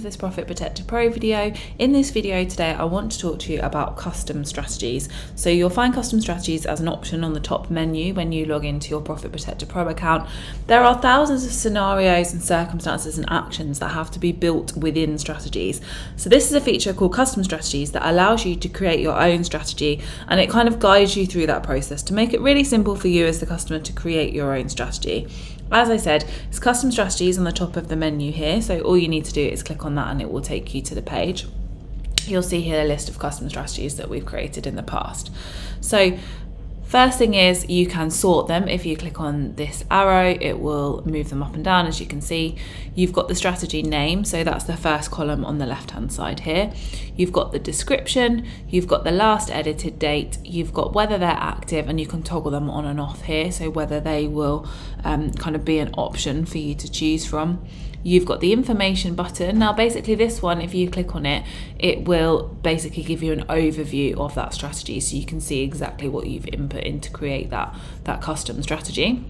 this Profit Protector Pro video. In this video today, I want to talk to you about custom strategies. So you'll find custom strategies as an option on the top menu when you log into your Profit Protector Pro account. There are thousands of scenarios and circumstances and actions that have to be built within strategies. So this is a feature called custom strategies that allows you to create your own strategy, and it kind of guides you through that process to make it really simple for you as the customer to create your own strategy. As I said, it's custom strategies on the top of the menu here, so all you need to do is click on that and it will take you to the page. You'll see here a list of custom strategies that we've created in the past. So first thing is you can sort them. If you click on this arrow, it will move them up and down. As you can see, you've got the strategy name, so that's the first column on the left hand side here. You've got the description, you've got the last edited date, you've got whether they're active, and you can toggle them on and off here, so whether they will kind of be an option for you to choose from. You've got the information button. Now basically this one, if you click on it, it will basically give you an overview of that strategy, so you can see exactly what you've input in to create that custom strategy.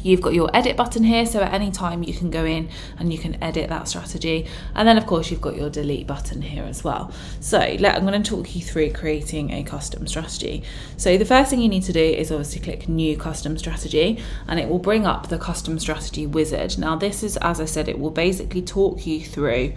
You've got your edit button here, so at any time you can go in and you can edit that strategy. And then of course you've got your delete button here as well. So I'm going to talk you through creating a custom strategy. So the first thing you need to do is obviously click new custom strategy, and it will bring up the custom strategy wizard. Now this is, as I said, it will basically talk you through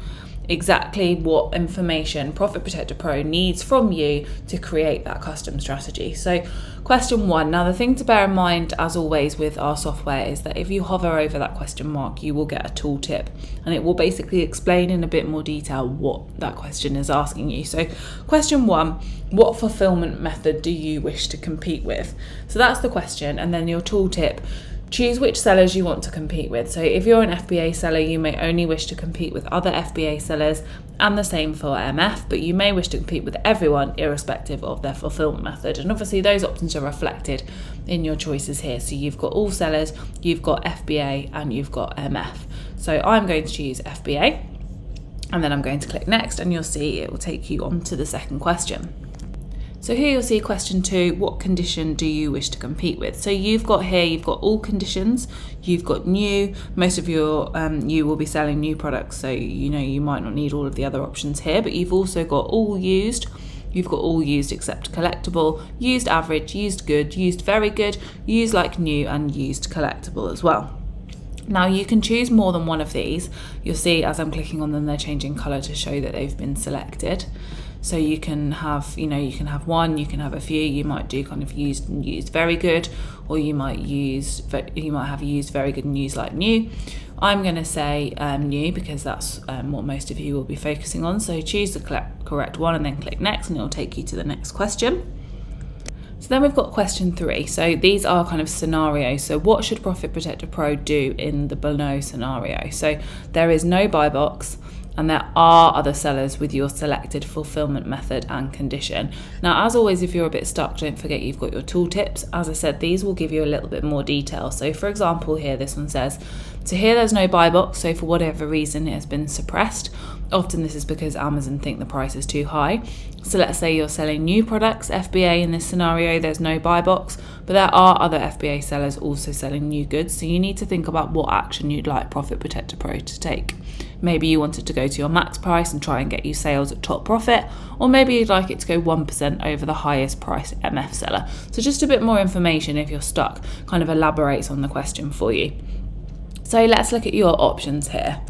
exactly what information Profit Protector Pro needs from you to create that custom strategy. So question one, now the thing to bear in mind as always with our software is that if you hover over that question mark, you will get a tooltip, and it will basically explain in a bit more detail what that question is asking you. So question one, what fulfillment method do you wish to compete with? So that's the question, and then your tooltip. Choose which sellers you want to compete with. So if you're an FBA seller, you may only wish to compete with other FBA sellers, and the same for MF, but you may wish to compete with everyone irrespective of their fulfillment method. And obviously those options are reflected in your choices here. So you've got all sellers, you've got FBA, and you've got MF. So I'm going to choose FBA, and then I'm going to click next, and you'll see it will take you on to the second question. So here you'll see question two, what condition do you wish to compete with? So you've got all conditions, you've got new, most of your, you will be selling new products, so you know you might not need all of the other options here, but you've also got all used, you've got all used except collectible, used average, used good, used very good, used like new, and used collectible as well. Now you can choose more than one of these. You'll see as I'm clicking on them, they're changing colour to show that they've been selected. So you can have, you can have one, you can have a few. You might do kind of used and used very good, or you might have used very good and used like new. I'm going to say new because that's what most of you will be focusing on. So choose the correct one and then click next, and it'll take you to the next question. So then we've got question three. So these are kind of scenarios. So what should Profit Protector Pro do in the below scenario? So there is no buy box, and there are other sellers with your selected fulfillment method and condition. Now, as always, if you're a bit stuck, don't forget you've got your tooltips. As I said, these will give you a little bit more detail. So for example, here, this one says, so here there's no buy box, so for whatever reason it has been suppressed. Often this is because Amazon think the price is too high. So let's say you're selling new products, FBA in this scenario, there's no buy box, but there are other FBA sellers also selling new goods. So you need to think about what action you'd like Profit Protector Pro to take. Maybe you wanted to go to your max price and try and get you sales at top profit, or maybe you'd like it to go 1% over the highest price MF seller. So just a bit more information if you're stuck, kind of elaborates on the question for you. So let's look at your options here.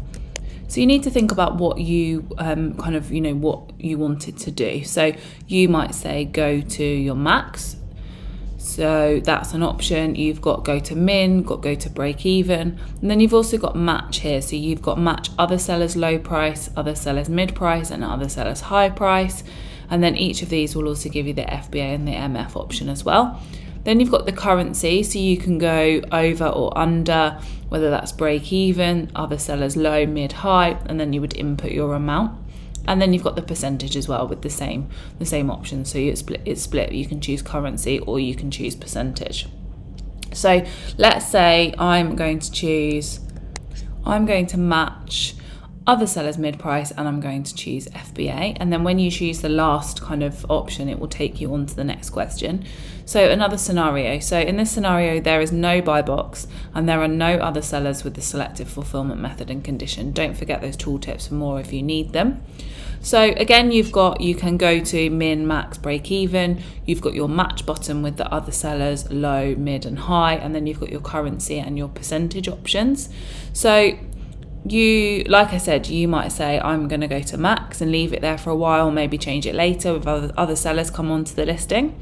So you need to think about what you what you wanted to do. So you might say go to your max. So that's an option. You've got go to min, got go to break even, and then you've also got match here. So you've got match other sellers low price, other sellers mid price, and other sellers high price. And then each of these will also give you the FBA and the MF option as well. Then you've got the currency, so you can go over or under, whether that's break even, other sellers low, mid, high, and then you would input your amount. And then you've got the percentage as well with the same option. So it's split. You can choose currency or you can choose percentage. So let's say I'm going to match other sellers mid-price, and I'm going to choose FBA. And then when you choose the last kind of option, it will take you on to the next question. So another scenario. So in this scenario, there is no buy box and there are no other sellers with the selective fulfillment method and condition. Don't forget those tooltips for more if you need them. So again, you can go to min, max, break even. You've got your match button with the other sellers, low, mid and high, and then you've got your currency and your percentage options. So like I said, you might say, I'm going to go to max and leave it there for a while, maybe change it later if other sellers come onto the listing.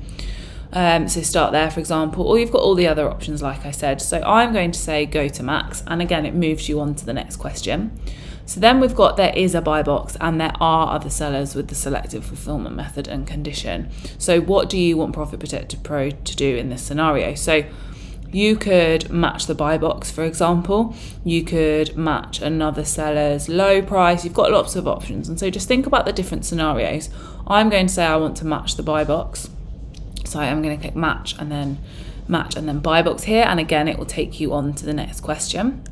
So start there, for example, or you've got all the other options, like I said. So I'm going to say go to max, and again, it moves you on to the next question. So then we've got there is a buy box and there are other sellers with the selective fulfillment method and condition. So what do you want Profit Protector Pro to do in this scenario? So you could match the buy box, for example. You could match another seller's low price. You've got lots of options. And so just think about the different scenarios. I'm going to say I want to match the buy box. So I'm going to click match and then buy box here. And again, it will take you on to the next question.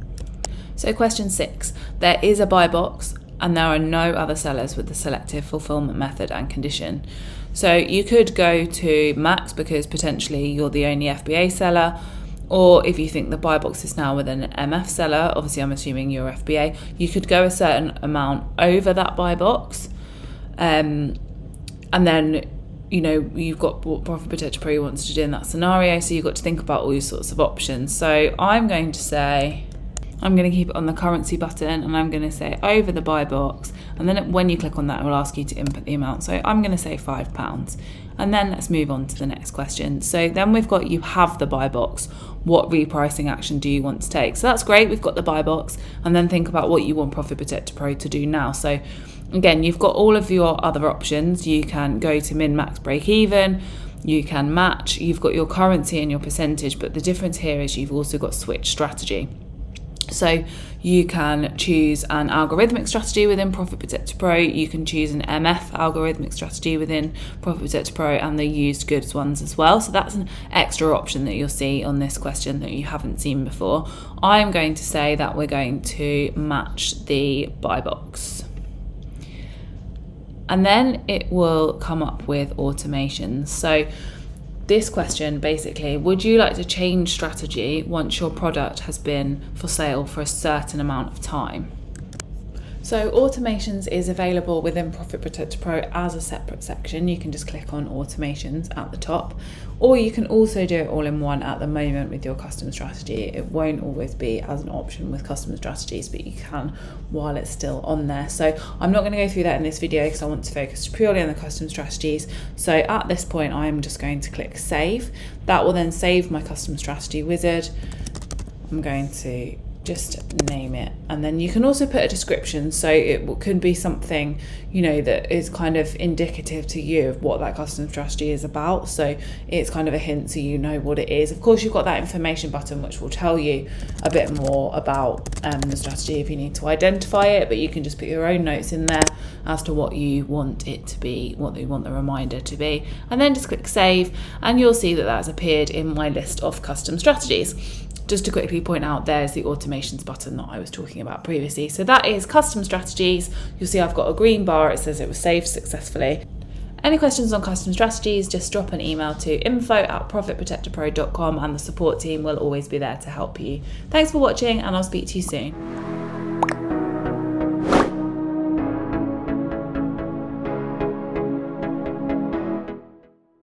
So question 6, there is a buy box and there are no other sellers with the selective fulfillment method and condition. So you could go to max because potentially you're the only FBA seller, or if you think the buy box is now with an MF seller, obviously I'm assuming you're FBA, you could go a certain amount over that buy box, and then you've got what Profit Protector Pro wants to do in that scenario, so you've got to think about all these sorts of options. So I'm going to say, I'm going to keep it on the currency button and I'm going to say over the buy box, and then when you click on that it will ask you to input the amount. So I'm going to say £5, and then let's move on to the next question. So then we've got, you have the buy box, what repricing action do you want to take? So that's great, we've got the buy box, and then think about what you want Profit Protector Pro to do now. So again, you've got all of your other options. You can go to min, max, break even, you can match, you've got your currency and your percentage, but the difference here is you've also got switch strategy. So you can choose an algorithmic strategy within Profit Protector Pro, you can choose an MF algorithmic strategy within Profit Protector Pro, and the used goods ones as well. So that's an extra option that you'll see on this question that you haven't seen before. I'm going to say that we're going to match the buy box. And then it will come up with automations. So this question basically, would you like to change strategy once your product has been for sale for a certain amount of time? So automations is available within Profit Protector Pro as a separate section. You can just click on automations at the top, or you can also do it all in one at the moment with your custom strategy. It won't always be as an option with custom strategies, but you can while it's still on there. So I'm not going to go through that in this video because I want to focus purely on the custom strategies. So at this point, I'm just going to click save. That will then save my custom strategy wizard. I'm going to just name it, and then you can also put a description, so it could be something that is kind of indicative to you of what that custom strategy is about, so it's kind of a hint so you know what it is. Of course, you've got that information button which will tell you a bit more about the strategy if you need to identify it, but you can just put your own notes in there as to what you want it to be, what you want the reminder to be, and then just click save, and you'll see that that's appeared in my list of custom strategies. Just to quickly point out, there's the automations button that I was talking about previously. So that is custom strategies. You'll see I've got a green bar. It says it was saved successfully. Any questions on custom strategies, just drop an email to info@profitprotectorpro.com and the support team will always be there to help you. Thanks for watching, and I'll speak to you soon.